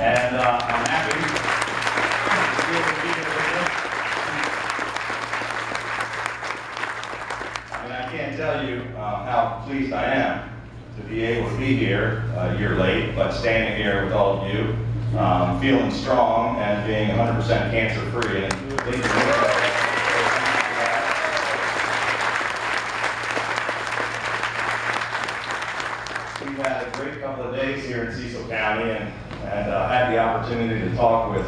And I'm happy to be able to be here with you. And I can't tell you how pleased I am to be able to be here a year late, but standing here with all of you, feeling strong and being 100% cancer-free. And we've had a great couple of days here in Cecil County, and had the opportunity to talk with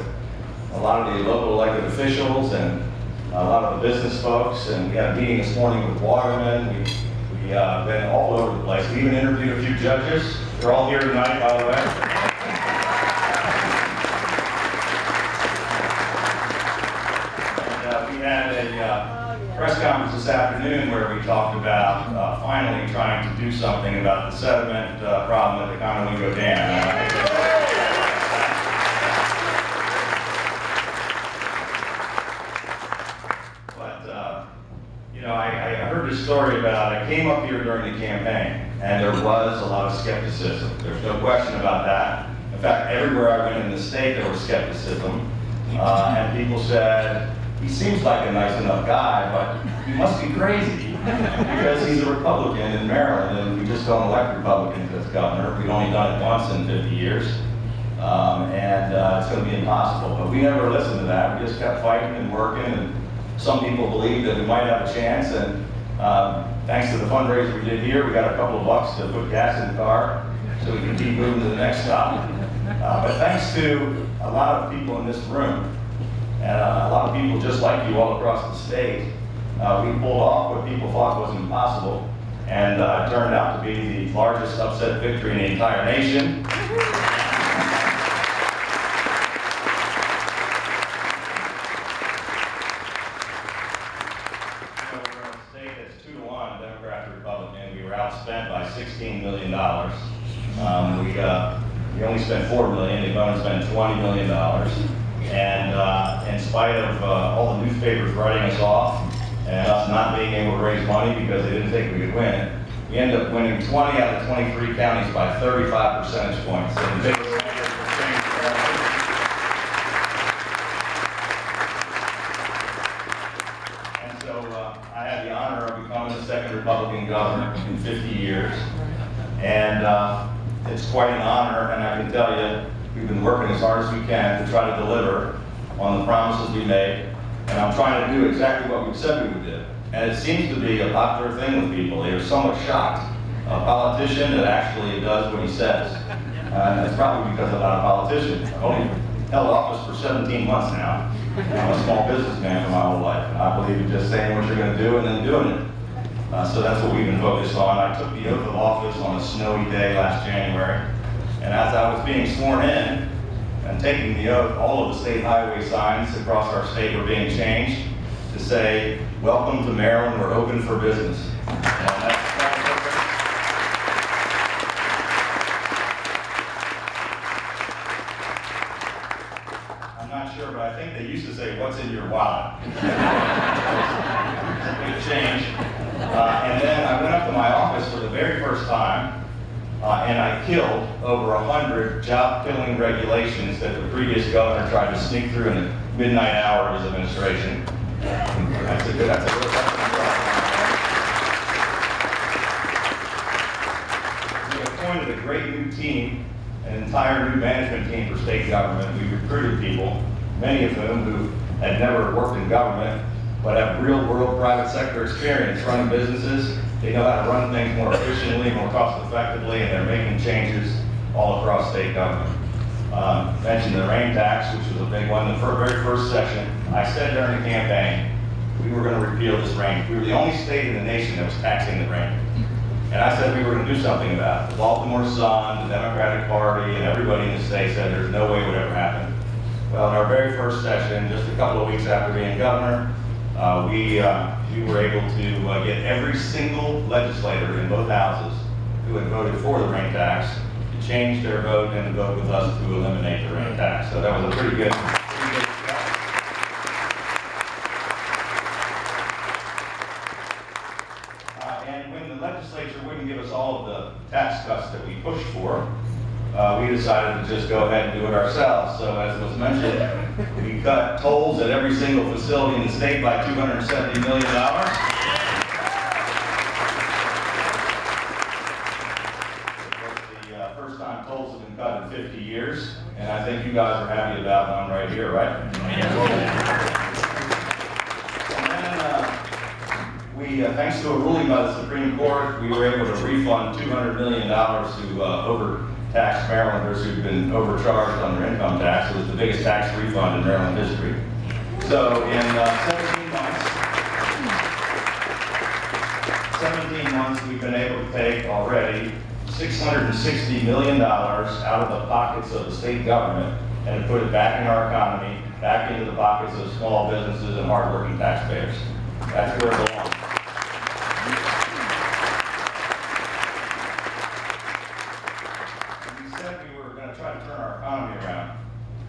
a lot of the local elected officials and a lot of the business folks, and we had a meeting this morning with watermen. We've been all over the place. We even interviewed a few judges. They're all here tonight, by the way. And we had a press conference this afternoon where we talked about finally trying to do something about the sediment problem at the Conowingo Dam. I heard a story about, I came up here during the campaign, and there was a lot of skepticism. There's no question about that. In fact, everywhere I went in the state, there was skepticism. And people said, he seems like a nice enough guy, but he must be crazy because he's a Republican in Maryland, and we just don't elect Republicans as governor. We've only done it once in 50 years. It's going to be impossible. But we never listened to that. We just kept fighting and working, and some people believed that we might have a chance, and thanks to the fundraiser we did here, we got a couple of bucks to put gas in the car so we can keep moving to the next stop. But thanks to a lot of people in this room, and a lot of people just like you all across the state, we pulled off what people thought was impossible, and it turned out to be the largest upset victory in the entire nation. Outspent by $16 million. We only spent $4 million. They've only spent $20 million. And in spite of all the newspapers writing us off and us not being able to raise money because they didn't think we could win, we ended up winning 20 out of 23 counties by 35 percentage points. And the biggest I had the honor of becoming the second Republican governor in 50 years, and it's quite an honor, and I can tell you, we've been working as hard as we can to try to deliver on the promises we made, and I'm trying to do exactly what we said we would do. And it seems to be a popular thing with people. They are somewhat shocked. A politician that actually does what he says. And it's probably because I'm not a politician. I've only held office for 17 months now. I'm a small businessman for my whole life, and I believe in just saying what you're going to do and then doing it. So that's what we've been focused on. I took the oath of office on a snowy day last January, and as I was being sworn in and taking the oath, all of the state highway signs across our state were being changed to say, "Welcome to Maryland, we're open for business." Sure, but I think they used to say, "What's in your wallet?" It's a big change. And then I went up to my office for the very first time, and I killed over 100 job-killing regulations that the previous governor tried to sneak through in the midnight hour of his administration. That's a real We appointed a great new team, an entire new management team for state government. We recruited people, many of whom who had never worked in government, but have real-world private sector experience running businesses. They know how to run things more efficiently, more cost-effectively, and they're making changes all across state government. Mentioned the rain tax, which was a big one. The very first session, I said during the campaign, we were going to repeal this rain. We were the only state in the nation that was taxing the rain. And I said we were going to do something about it. The Baltimore Sun, the Democratic Party, and everybody in the state said there's no way it would ever happen. Well, in our very first session, just a couple of weeks after being governor, we were able to get every single legislator in both houses who had voted for the rain tax to change their vote and to vote with us to eliminate the rain tax. So that was a pretty good step. And when the legislature wouldn't give us all of the tax cuts that we pushed for, we we decided to just go ahead and do it ourselves. So as was mentioned, we cut tolls at every single facility in the state by $270 million. First time tolls have been cut in 50 years, and I think you guys are happy about one right here, right? And then thanks to a ruling by the Supreme Court, we were able to refund $200 million to overtaxed Marylanders who've been overcharged on their income tax. It was the biggest tax refund in Maryland history. So in 17 months, we've been able to take already $660 million out of the pockets of the state government and put it back in our economy, back into the pockets of small businesses and hardworking taxpayers. That's where it belongs. We said we were going to try to turn our economy around.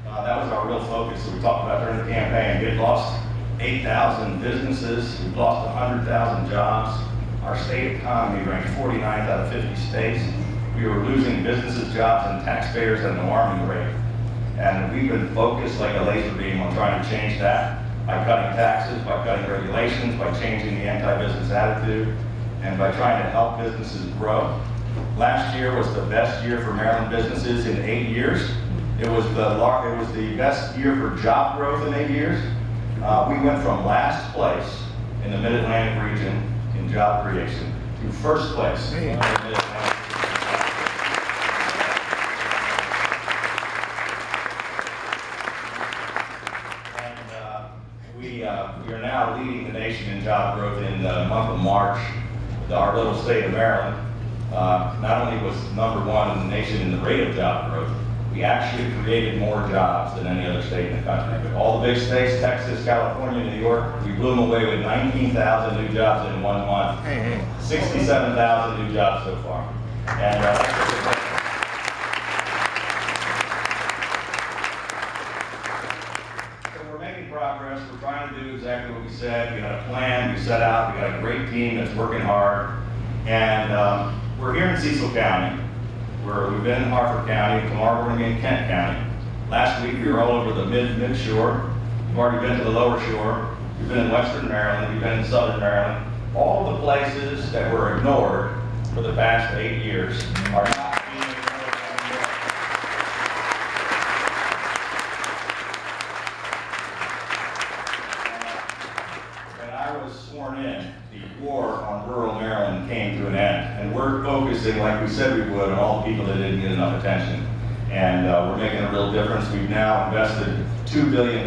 That was our real focus. So we talked about during the campaign. We had lost 8,000 businesses. We've lost 100,000 jobs. Our state economy ranked 49th out of 50 states. We were losing businesses, jobs, and taxpayers at an alarming rate. And we've been focused like a laser beam on trying to change that by cutting taxes, by cutting regulations, by changing the anti-business attitude, and by trying to help businesses grow. Last year was the best year for Maryland businesses in 8 years. It was the best year for job growth in 8 years. We went from last place in the Mid-Atlantic region in job creation to first place in the Mid-Atlantic. And we are now leading the nation in job growth in the month of March. Our little state of Maryland not only was #1 in the nation in the rate of job growth, we actually created more jobs than any other state in the country. But all the big states, Texas, California, New York, we blew them away with 19,000 new jobs in 1 month. 67,000 new jobs so far. And so we're making progress. We're trying to do exactly what we said. We got a plan, we set out, we got a great team that's working hard. And we're here in Cecil County. We've been in Harford County, tomorrow we're going to be in Kent County. Last week we were all over the mid-shore. We've already been to the lower shore. We've been in Western Maryland, we've been in Southern Maryland. All the places that were ignored for the past 8 years are not being ignored anymore. When I was sworn in, the war on rural Maryland came to an end. And we're focusing, like we said we would, on all the people that didn't get enough attention. And we're making a real difference. We've now invested $2 billion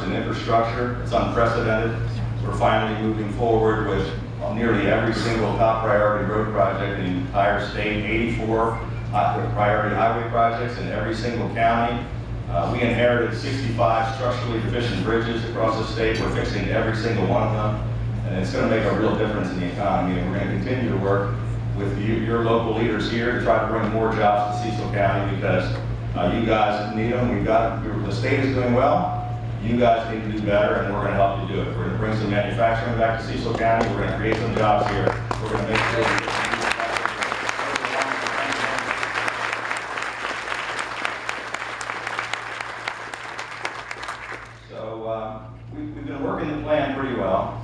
in infrastructure. It's unprecedented. We're finally moving forward with nearly every single top priority road project in the entire state, 84 priority highway projects in every single county. We inherited 65 structurally deficient bridges across the state. We're fixing every single one of them. And it's going to make a real difference in the economy. And we're going to continue to work with your local leaders here to try to bring more jobs to Cecil County because you guys need them. The state is doing well. You guys need to do better, and we're going to help you do it. We're going to bring some manufacturing back to Cecil County. We're going to create some jobs here. We're going to make sure we get some So we've been working the plan pretty well.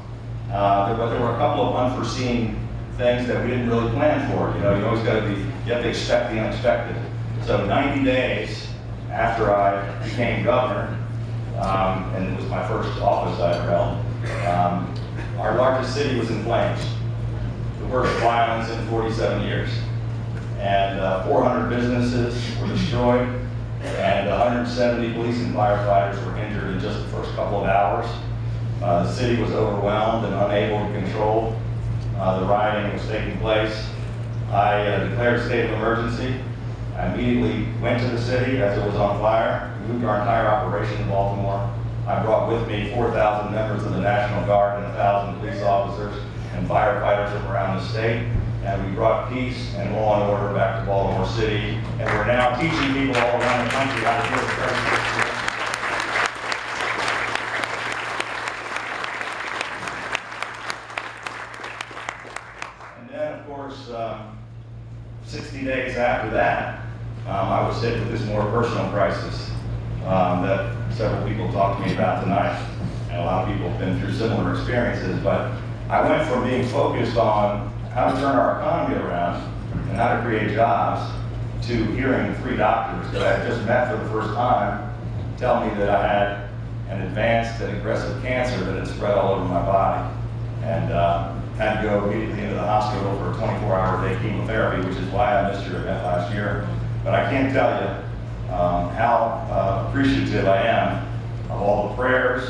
But there were a couple of unforeseen things that we didn't really plan for. You know, you have to expect the unexpected. So 90 days after I became governor, and it was my first office I ever held, our largest city was in flames. The worst violence in 47 years. And 400 businesses were destroyed, and 170 police and firefighters were injured in just the first couple of hours. The city was overwhelmed and unable to control the rioting that was taking place. I declared a state of emergency. I immediately went to the city as it was on fire. We moved our entire operation to Baltimore. I brought with me 4,000 members of the National Guard and 1,000 police officers and firefighters from around the state. And we brought peace and law and order back to Baltimore City. And we're now teaching people all around the country how to deal with crisis. And then, of course, 60 days after that, I was was hit with this more personal crisis that several people talked to me about tonight. And a lot of people have been through similar experiences, but I went from being focused on how to turn our economy around and how to create jobs to hearing 3 doctors that I had just met for the first time tell me that I had an advanced and aggressive cancer that had spread all over my body. And had to go immediately into the hospital for a 24-hour day chemotherapy, which is why I missed your event last year. But I can't tell you how appreciative I am of all the prayers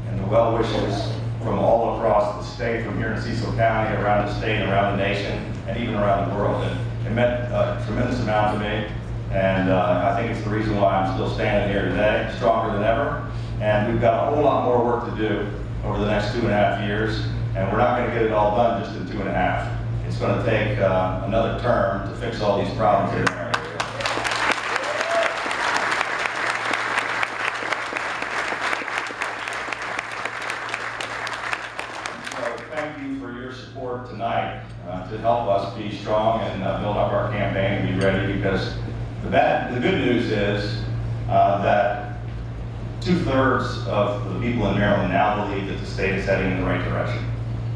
and the well wishes from all across the state, from here in Cecil County, around the state, around the nation, and even around the world. It meant a tremendous amount to me, and I think it's the reason why I'm still standing here today, stronger than ever. And we've got a whole lot more work to do over the next 2.5 years, and we're not going to get it all done just in 2.5. It's going to take another term to fix all these problems here in our area. So thank you for your support tonight to help us be strong and build up our campaign and be ready, because the good news is that 2/3 of the people in Maryland now believe that the state is heading in the right direction.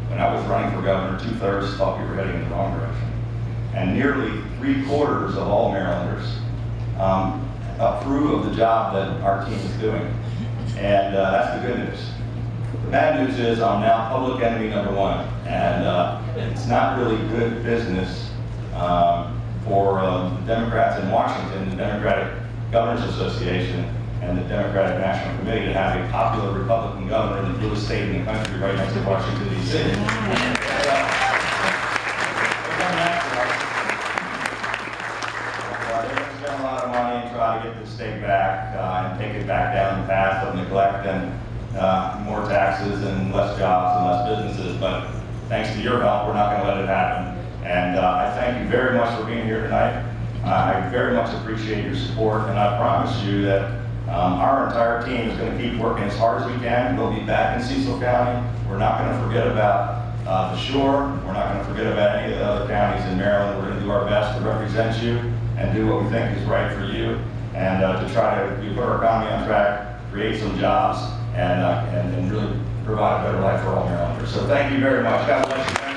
When I was running for governor, 2/3 thought we were heading in the wrong direction. And nearly 3/4 of all Marylanders approve of the job that our team is doing. And that's the good news. The bad news is I'm now public enemy #1. And it's not really good business for the Democrats in Washington, the Democratic Governors Association, and the Democratic National Committee to have a popular Republican governor in the bluest state in the country right next to Washington, D.C. They've done spend a lot of money and try to get the state back and take it back down the path of neglect and more taxes and less jobs and less businesses. But thanks to your help, we're not going to let it happen. And I thank you very much for being here tonight. I very much appreciate your support, and I promise you that our entire team is going to keep working as hard as we can. We'll be back in Cecil County. We're not going to forget about the shore. We're not going to forget about any of the other counties in Maryland. We're going to do our best to represent you and do what we think is right for you, and to try to put our economy on track, create some jobs, and really provide a better life for all Marylanders. So thank you very much. God bless you.